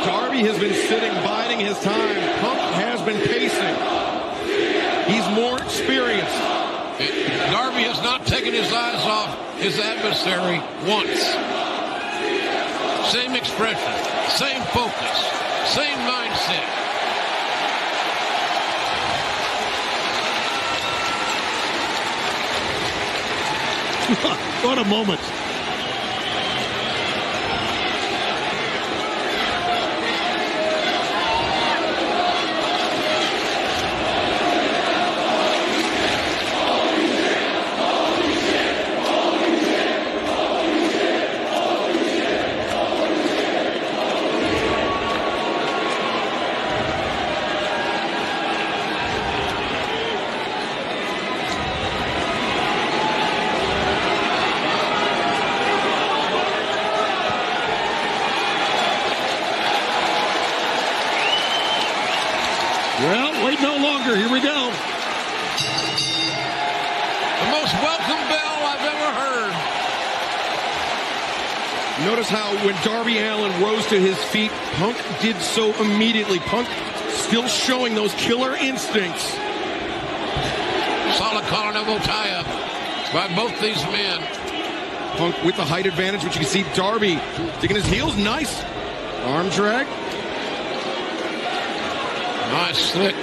Darby has been sitting, biding his time. Punk has been pacing. He's more experienced. Darby has not taken his eyes off his adversary once. Same expression, same focus, same mindset. What a moment. Well, wait no longer. Here we go. The most welcome bell I've ever heard. Notice how when Darby Allin rose to his feet, Punk did so immediately. Punk still showing those killer instincts. Solid collar and elbow tie-up by both these men. Punk with the height advantage, which you can see Darby digging his heels. Nice arm drag. Nice, slick,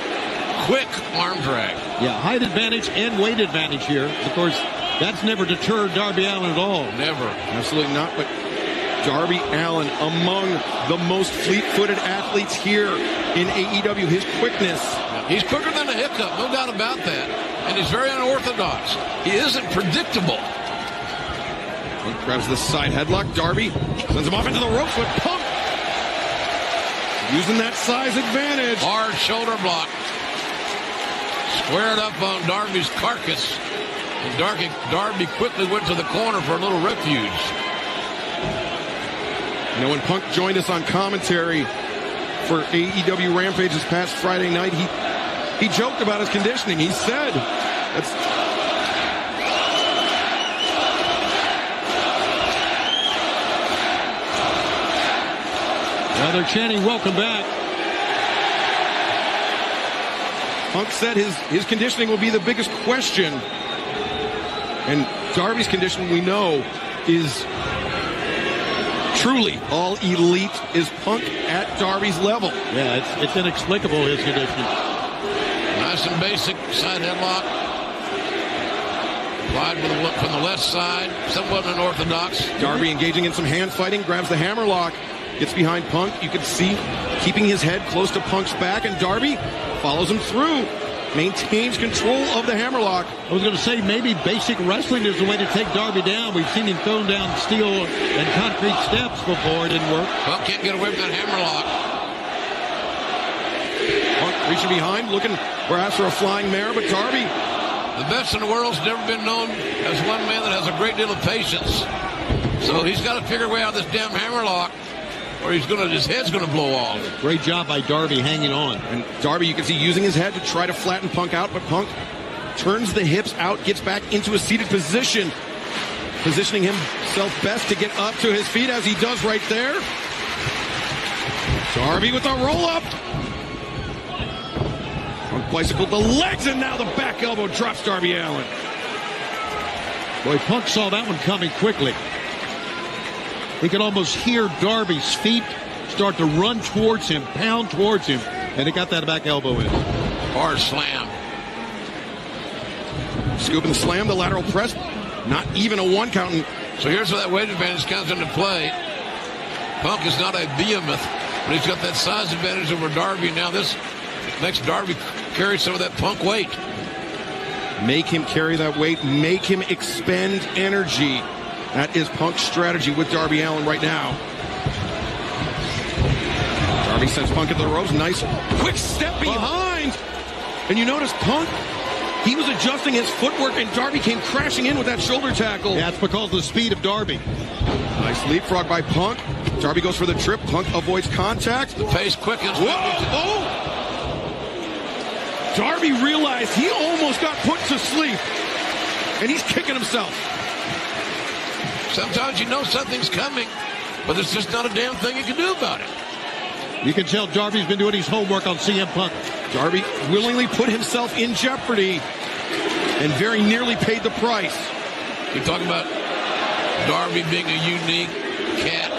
quick arm drag. Yeah, height advantage and weight advantage here. Of course, that's never deterred Darby Allin at all. Never. Absolutely not, but Darby Allin, among the most fleet-footed athletes here in AEW, his quickness. He's quicker than a hiccup, no doubt about that. And he's very unorthodox. He isn't predictable. Punk grabs the side headlock. Darby sends him off into the ropes with Punk using that size advantage. Hard shoulder block. Squared up on Darby's carcass. And Darby quickly went to the corner for a little refuge. You know, when Punk joined us on commentary for AEW Rampage this past Friday night, he joked about his conditioning. He said, Now they're chanting, welcome back. Punk said his conditioning will be the biggest question. And Darby's conditioning, we know, is truly all elite. Is Punk at Darby's level? Yeah, it's inexplicable, his conditioning. Nice and basic side headlock. Applied from the left side, somewhat unorthodox. Darby engaging in some hand fighting, grabs the hammerlock, gets behind Punk. You can see keeping his head close to Punk's back, and Darby follows him through. Maintains control of the hammerlock. I was going to say maybe basic wrestling is the way to take Darby down. We've seen him thrown down steel and concrete steps before. It didn't work. Punk can't get away from that hammerlock. Punk reaching behind, looking perhaps for a flying mare, but Darby. The best in the world's never been known as one man that has a great deal of patience. So he's got to figure a way out of this damn hammerlock, or his head's gonna blow off. Great job by Darby hanging on. And Darby, you can see using his head to try to flatten Punk out, but Punk turns the hips out, gets back into a seated position, positioning himself best to get up to his feet, as he does right there. Darby with a roll-up. Punk bicycled the legs, and now the back elbow drops Darby Allin. Boy, Punk saw that one coming quickly. He could almost hear Darby's feet start to run towards him, pound towards him, and he got that back elbow in. Hard slam. Scoop and slam, the lateral press. Not even a one count. So here's where that weight advantage comes into play. Punk is not a behemoth, but he's got that size advantage over Darby. Now this makes Darby carry some of that Punk weight. Make him carry that weight. Make him expend energy. That is Punk's strategy with Darby Allin right now. Darby sends Punk into the ropes. Nice quick step behind. And you notice Punk, he was adjusting his footwork, and Darby came crashing in with that shoulder tackle. Yeah, it's because of the speed of Darby. Nice leapfrog by Punk. Darby goes for the trip. Punk avoids contact. The pace quickens. Whoa! Oh! Darby realized he almost got put to sleep, and he's kicking himself. Sometimes you know something's coming, but there's just not a damn thing you can do about it. You can tell Darby's been doing his homework on CM Punk. Darby willingly put himself in jeopardy and very nearly paid the price. You talk about Darby being a unique cat.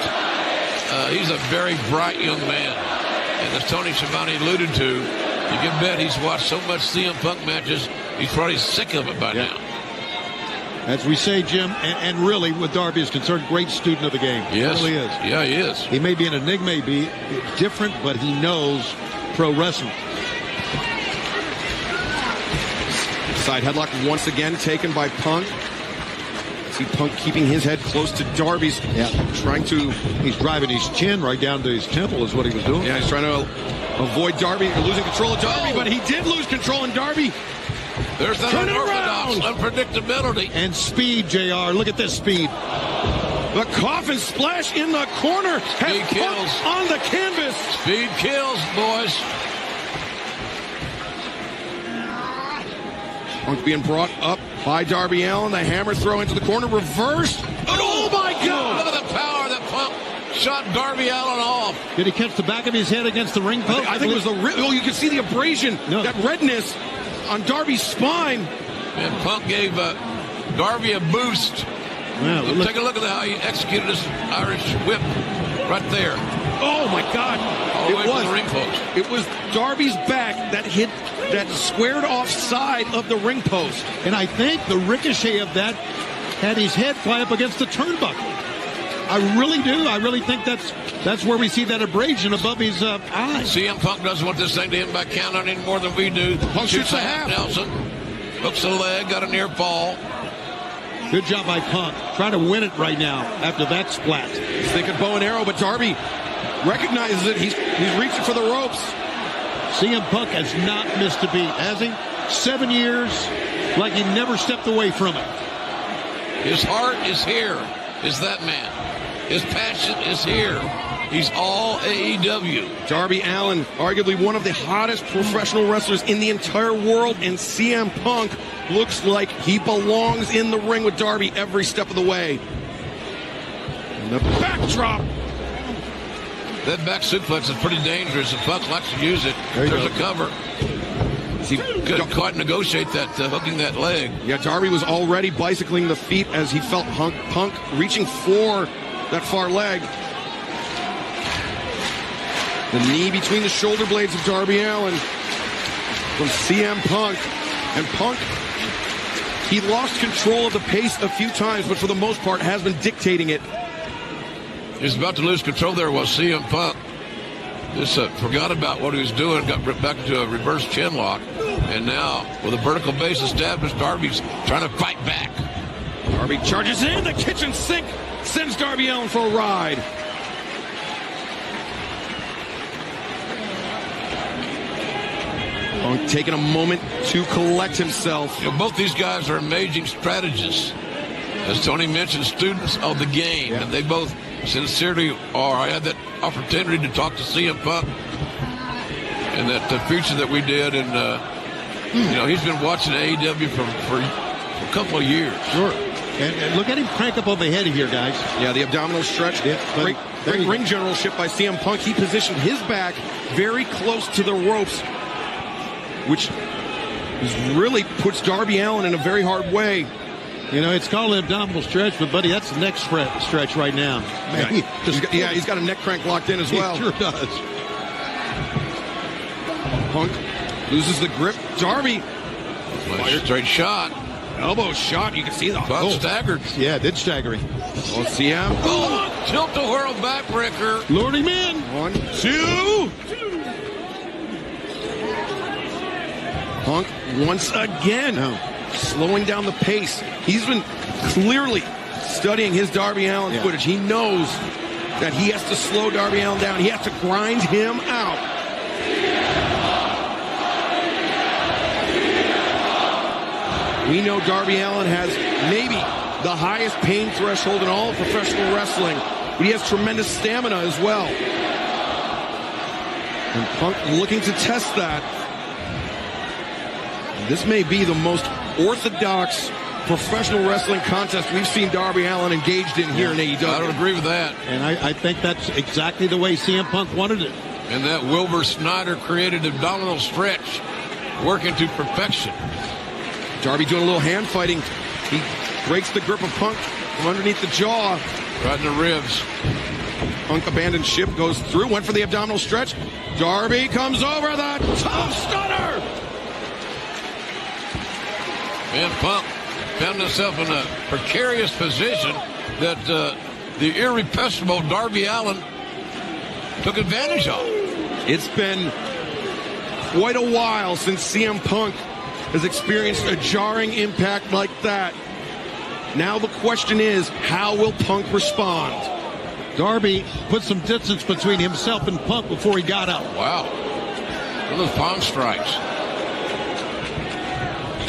He's a very bright young man. And as Tony Schiavone alluded to, you can bet he's watched so much CM Punk matches, he's probably sick of it by now. As we say, Jim, and really, with Darby is concerned, great student of the game. Yes. He really is. Yeah, he is. He may be an enigma, be different, but he knows pro wrestling. Side headlock once again taken by Punk. See Punk keeping his head close to Darby's. Yeah. Trying to... He's driving his chin right down to his temple is what he was doing. Yeah, he's trying to avoid Darby, losing control of Darby, but he did lose control, and Darby... There's that unorthodox unpredictability. And speed, JR. Look at this speed. The coffin splash in the corner. Speed kills. On the canvas. Speed kills, boys. Punk being brought up by Darby Allin. The hammer throw into the corner. Reversed. Oh, my God. Look at the power that Punk shot Darby Allin off. Did he catch the back of his head against the ring post? I think it was the... Oh, you can see the abrasion. No. That redness on Darby's spine. And Punk gave Darby a boost. Yeah, Take a look at how he executed this Irish whip right there. Oh, my God. All the way to the ring post. It was Darby's back that hit that squared off side of the ring post. And I think the ricochet of that had his head fly up against the turnbuckle. I really do. I really think that's where we see that abrasion above his eye. CM Punk doesn't want this thing to end by count out any more than we do. Punk shoots a half. Nelson. Hooks the leg, got a near fall. Good job by Punk. Trying to win it right now after that splat. He's thinking bow and arrow, but Darby recognizes it. He's reaching for the ropes. CM Punk has not missed a beat, has he? 7 years, like he never stepped away from it. His heart is here, is that man. His passion is here. He's all AEW. Darby Allin, arguably one of the hottest professional wrestlers in the entire world, and CM Punk looks like he belongs in the ring with Darby every step of the way. And the backdrop. That back suplex is pretty dangerous, and Punk likes to use it. There's a cover. He couldn't quite negotiate that, hooking that leg. Yeah, Darby was already bicycling the feet as he felt Punk reaching for that far leg. The knee between the shoulder blades of Darby Allin from CM Punk. And Punk, he lost control of the pace a few times, but for the most part has been dictating it. He was about to lose control there was CM Punk. Just forgot about what he was doing, got back into a reverse chin lock. And now, with a vertical base established, Darby's trying to fight back. Darby charges in, the kitchen sink sends Darby Allin for a ride. Punk taking a moment to collect himself. You know, both these guys are amazing strategists. As Tony mentioned, students of the game. Yeah. And they both sincerely are. I had that opportunity to talk to CM Punk and that feature that we did. And, you know, he's been watching AEW for a couple of years. Sure. And look at him crank up on the head here, guys. Yeah, the abdominal stretch. Yeah, great ring generalship by CM Punk. He positioned his back very close to the ropes, which really puts Darby Allin in a very hard way. You know, it's called an abdominal stretch, but, buddy, that's the neck stretch right now. Man, he's got a neck crank locked in as well. He sure does. Punk loses the grip. Darby. Nice straight shot. Elbow shot. You can see the... Punk staggered. Yeah, it did stagger him. Oh, CM. Oh, tilt-a-whirl backbreaker. Lured him in. 1, 2. Punk once again slowing down the pace. He's been clearly studying his Darby Allin footage. He knows that he has to slow Darby Allin down. He has to grind him out. We know Darby Allin has maybe the highest pain threshold in all of professional wrestling, but he has tremendous stamina as well. And Punk looking to test that. This may be the most orthodox professional wrestling contest we've seen Darby Allin engaged in here in AEW. I don't agree with that. And I think that's exactly the way CM Punk wanted it. And that Wilbur Snyder created abdominal stretch, working to perfection. Darby doing a little hand fighting. He breaks the grip of Punk from underneath the jaw. Right in the ribs. Punk abandoned ship, goes through, went for the abdominal stretch. Darby comes over the top stunner. Man, Punk found himself in a precarious position that the irrepressible Darby Allin took advantage of. It's been quite a while since CM Punk has experienced a jarring impact like that. Now the question is, how will Punk respond? Darby put some distance between himself and Punk before he got up. Wow. Look at those palm strikes.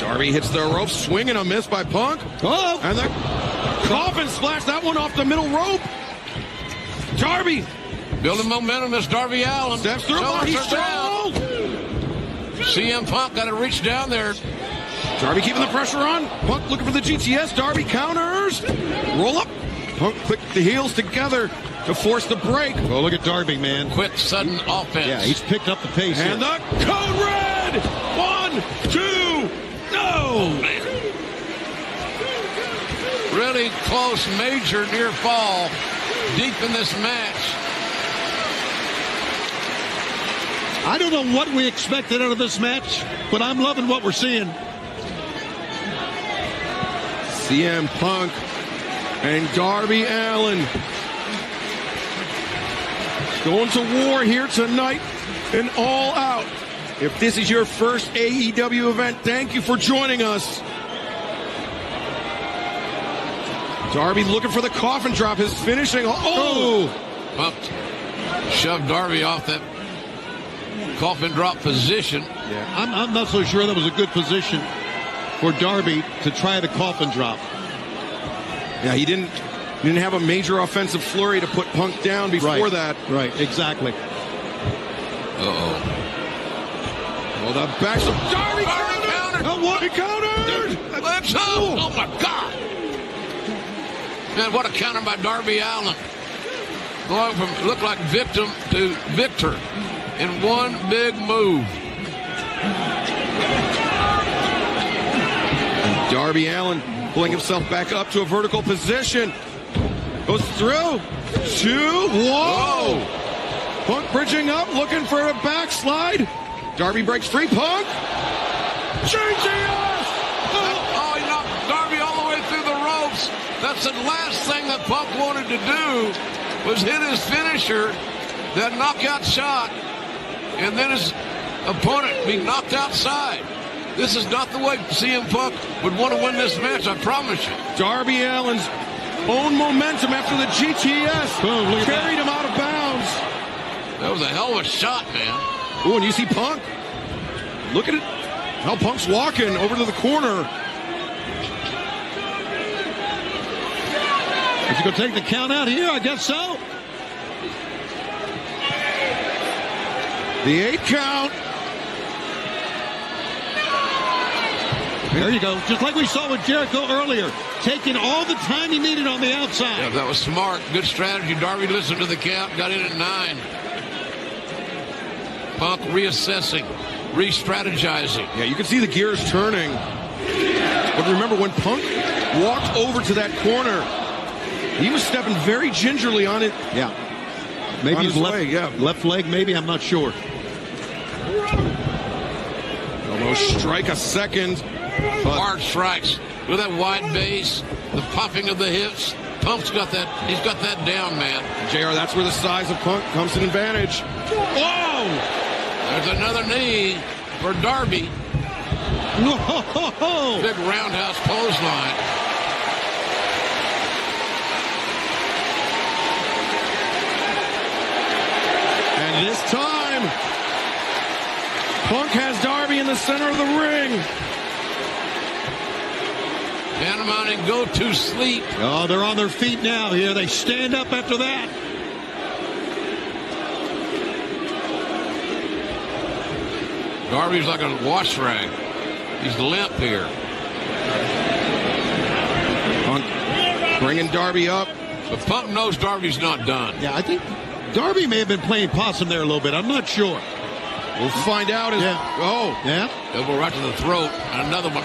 Darby hits the rope, swing and a miss by Punk. Oh! And the coffin splash, that one off the middle rope. Darby building momentum as Darby Allin steps through. He's down. CM Punk got to reach down there. Darby keeping the pressure on. Punk looking for the GTS. Darby counters. Roll up. Punk clicked the heels together to force the break. Oh, look at Darby, man. Quick, sudden offense. Yeah, he's picked up the pace. And here. the code red. 1, 2, no. Man. Really close, major near fall deep in this match. I don't know what we expected out of this match, but I'm loving what we're seeing. CM Punk and Darby Allin going to war here tonight and all out. If this is your first AEW event, thank you for joining us. Darby looking for the coffin drop, his finishing. Punk shoved Darby off that coffin drop position. Yeah, I'm not so sure that was a good position for Darby to try the coffin drop. Yeah, he didn't have a major offensive flurry to put Punk down before that. Right, exactly. Uh-oh. Oh, the backs of Darby countered. Oh, what? He countered. Let's go. Oh, my God. Man, what a counter by Darby Allin. Going from look like victim to victor in one big move. And Darby Allin pulling himself back up to a vertical position. Goes through. 2. Whoa. Punk bridging up, looking for a backslide. Darby breaks free. Punk. GTS. Oh, he knocked Darby all the way through the ropes. That's the last thing that Punk wanted to do was hit his finisher, that knockout shot, and then his opponent be knocked outside. This is not the way CM Punk would want to win this match, I promise you. Darby Allin's own momentum after the GTS carried him out of bounds. That was a hell of a shot, man. Oh, and you see Punk. Look at it. How Punk's walking over to the corner. Is he going to take the count out here? I guess so. The 8 count. There you go. Just like we saw with Jericho earlier. Taking all the time he needed on the outside. Yeah, that was smart. Good strategy. Darby listened to the count. Got in at 9. Punk reassessing. Re-strategizing. Yeah, you can see the gears turning. But remember, when Punk walked over to that corner, he was stepping very gingerly on it. Yeah. Maybe his left leg, maybe. I'm not sure. Almost strike a second. Hard strikes with that wide base, the popping of the hips. Punk's got that. He's got that down, man. JR, that's where the size of Punk comes to an advantage. Whoa! There's another knee for Darby. Whoa! Big roundhouse clothesline. This time, Punk has Darby in the center of the ring. Panama and go to sleep. Oh, they're on their feet now here. They stand up after that. Darby's like a wash rag. He's limp here. Punk bringing Darby up. But Punk knows Darby's not done. Yeah, I think Darby may have been playing possum there a little bit. I'm not sure. We'll find out. Yeah. Elbow right to the throat. And another one.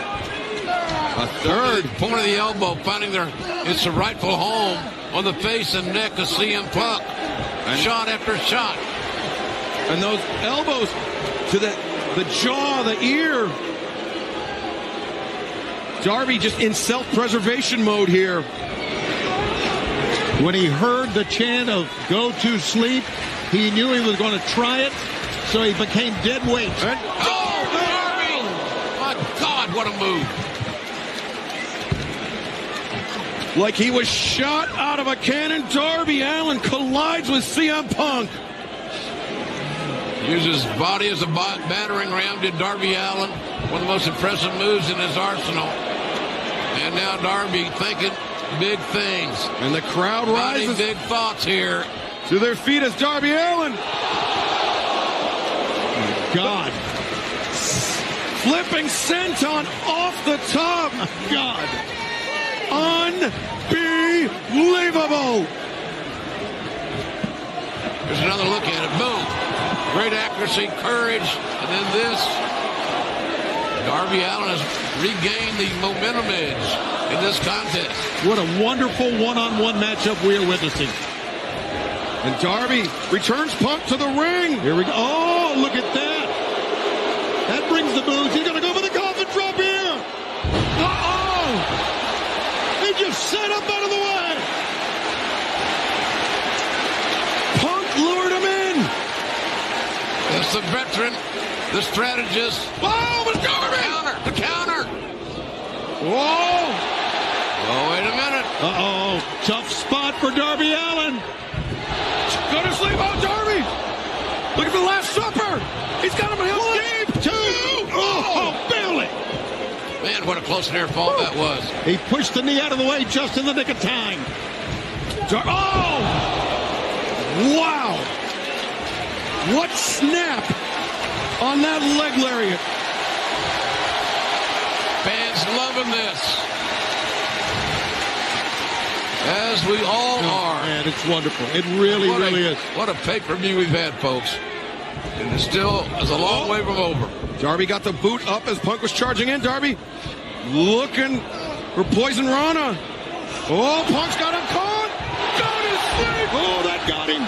A third. Point of the elbow, finding it's the rightful home on the face and neck of CM Punk. Shot after shot. And those elbows to the jaw, the ear. Darby just in self-preservation mode here. When he heard the chant of go to sleep, he knew he was going to try it, so he became dead weight. And, Darby! My God, what a move. Like he was shot out of a cannon, Darby Allin collides with CM Punk. Uses body as a battering ram, did Darby Allin. One of the most impressive moves in his arsenal. And now Darby thinking big things. And the crowd rises. Big thoughts here. To their feet as Darby Allin. Oh, God. Flipping senton off the top. Oh, God. Unbelievable. There's another look at it. Boom. Great accuracy, courage, and then this. Darby Allin has regained the momentum edge in this contest. What a wonderful one-on-one matchup we are witnessing. And Darby returns Punk to the ring. Here we go. Oh, look at that. That brings the booze. He's going to go for the coffin drop here. Uh-oh. He just set up out of the way. Punk lured him in. That's the veteran, the strategist. Oh, but Darby. The counter. Whoa. Oh, wait a minute. Uh-oh. Tough spot for Darby Allin. Go to sleep. Oh, Darby. Look at the Last Supper. He's got him held deep. Two. Oh, barely. Man, what a close near fall that was. He pushed the knee out of the way just in the nick of time. Oh! Wow. What snap on that leg lariat. Fans loving this. As we all are. Man, it's wonderful. It really is. What a pay-per-view we've had, folks. And it's still a long way from over. Darby got the boot up as Punk was charging in. Darby looking for Poison Rana. Oh, Punk's got him caught. Got his sleep. Oh, that got him.